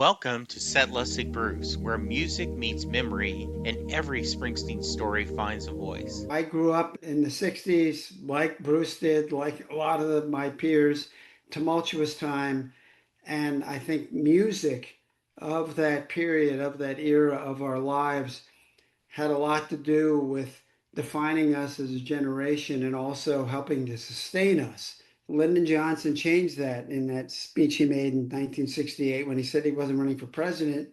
Welcome to Set Lustig Bruce, where music meets memory and every Springsteen story finds a voice. I grew up in the 60s, like Bruce did, like a lot of my peers, tumultuous time. And I think music of that period, of that era of our lives, had a lot to do with defining us as a generation and also helping to sustain us. Lyndon Johnson changed that in that speech he made in 1968 when he said he wasn't running for president.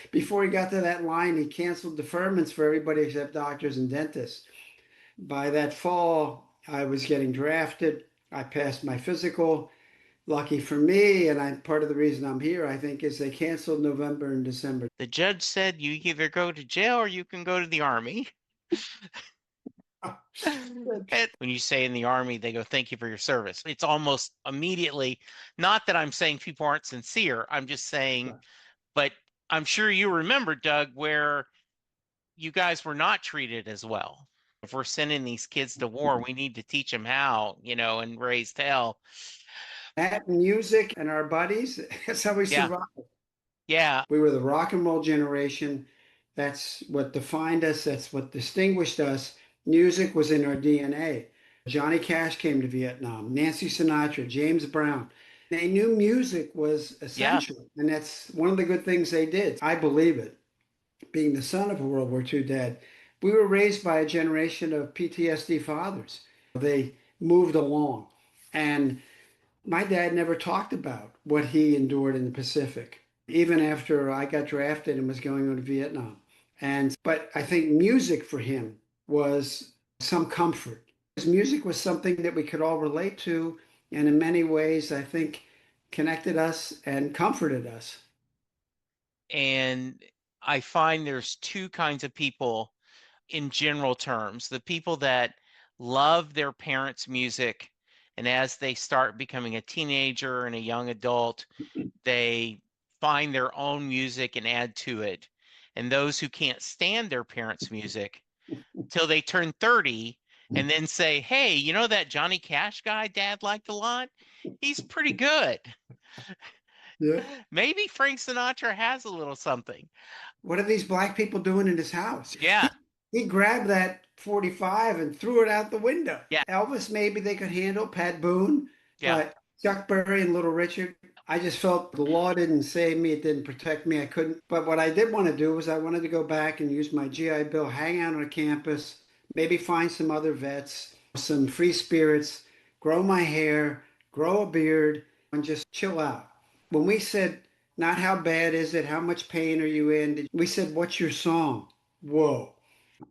Before he got to that line, he canceled deferments for everybody except doctors and dentists. By that fall, I was getting drafted. I passed my physical. Lucky for me, and part of the reason I'm here, I think, is they canceled November and December. The judge said you either go to jail or you can go to the Army. And when you say in the Army, they go, thank you for your service. It's almost immediately, not that I'm saying people aren't sincere. I'm just saying, but I'm sure you remember, Doug, where you guys were not treated as well. If we're sending these kids to war, we need to teach them how, and raise hell. That music and our buddies, that's how we Yeah. survived. Yeah. We were the rock and roll generation. That's what defined us. That's what distinguished us. Music was in our DNA. Johnny Cash came to Vietnam, Nancy Sinatra, James Brown. They knew music was Yeah. essential. And that's one of the good things they did. I believe it. Being the son of a World War II dad, we were raised by a generation of PTSD fathers. They moved along. And my dad never talked about what he endured in the Pacific, even after I got drafted and was going on to Vietnam. But I think music for him was some comfort. His music was something that we could all relate to, and in many ways, I think connected us and comforted us. And I find there's two kinds of people in general terms. The people that love their parents' music, and as they start becoming a teenager and a young adult, they find their own music and add to it. And those who can't stand their parents' music till they turn 30 and then say, hey, you know that Johnny Cash guy dad liked a lot? He's pretty good. Yeah. Maybe Frank Sinatra has a little something. What are these black people doing in his house? Yeah. He grabbed that 45 and threw it out the window. Yeah. Elvis, maybe they could handle, Pat Boone, Yeah. but Chuck Berry and Little Richard, I just felt the law didn't save me. It didn't protect me. I couldn't. But what I did want to do was I wanted to go back and use my GI Bill, hang out on a campus, maybe find some other vets, some free spirits, grow my hair, grow a beard, and just chill out. When we said, not how bad is it, how much pain are you in, we said, what's your song? Whoa.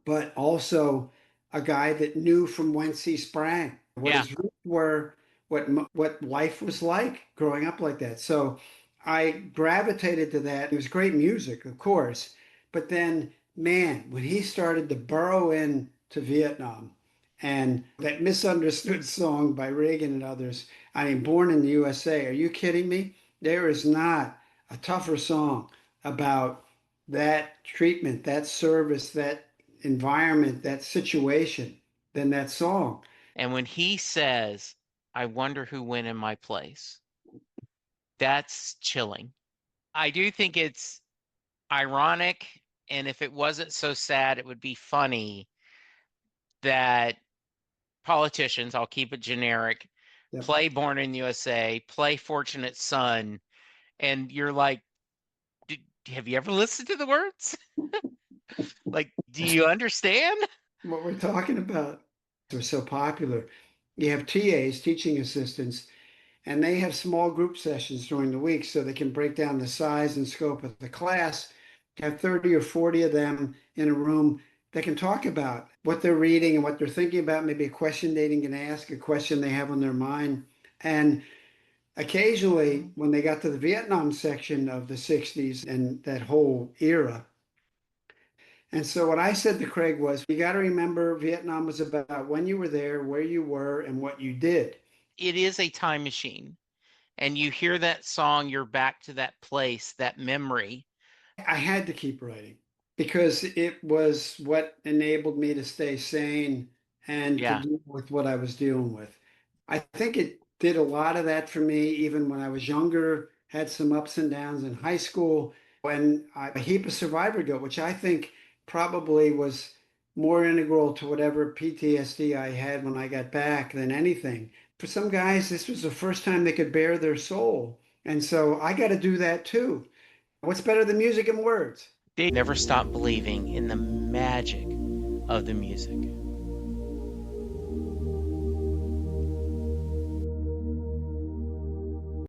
But also a guy that knew from whence he sprang, what Yeah. his roots were, what life was like growing up like that. So I gravitated to that. It was great music, of course, but then, man, when he started to burrow in to Vietnam and that misunderstood song by Reagan and others, I mean, Born in the USA, are you kidding me? There is not a tougher song about that treatment, that service, that environment, that situation than that song. And when he says, I wonder who went in my place, that's chilling. I do think it's ironic. And if it wasn't so sad, it would be funny that politicians, I'll keep it generic, Yep. play Born in the USA, play Fortunate Son, and you're like, have you ever listened to the words? Like, do you understand? What we're talking about are so popular. You have TAs, teaching assistants, and they have small group sessions during the week so they can break down the size and scope of the class, have 30 or 40 of them in a room that can talk about what they're reading and what they're thinking about, maybe a question they can ask, a question they have on their mind. And occasionally, when they got to the Vietnam section of the 60s and that whole era, and so what I said to Craig was, you got to remember Vietnam was about when you were there, where you were, and what you did. It is a time machine. And you hear that song, you're back to that place, that memory. I had to keep writing because it was what enabled me to stay sane and to Yeah. deal with what I was dealing with. I think it did a lot of that for me, even when I was younger had some ups and downs in high school, and a heap of survivor guilt, which I think probably was more integral to whatever PTSD I had when I got back than anything. For some guys, this was the first time they could bare their soul. And so I got to do that too. What's better than music and words? They never stopped believing in the magic of the music.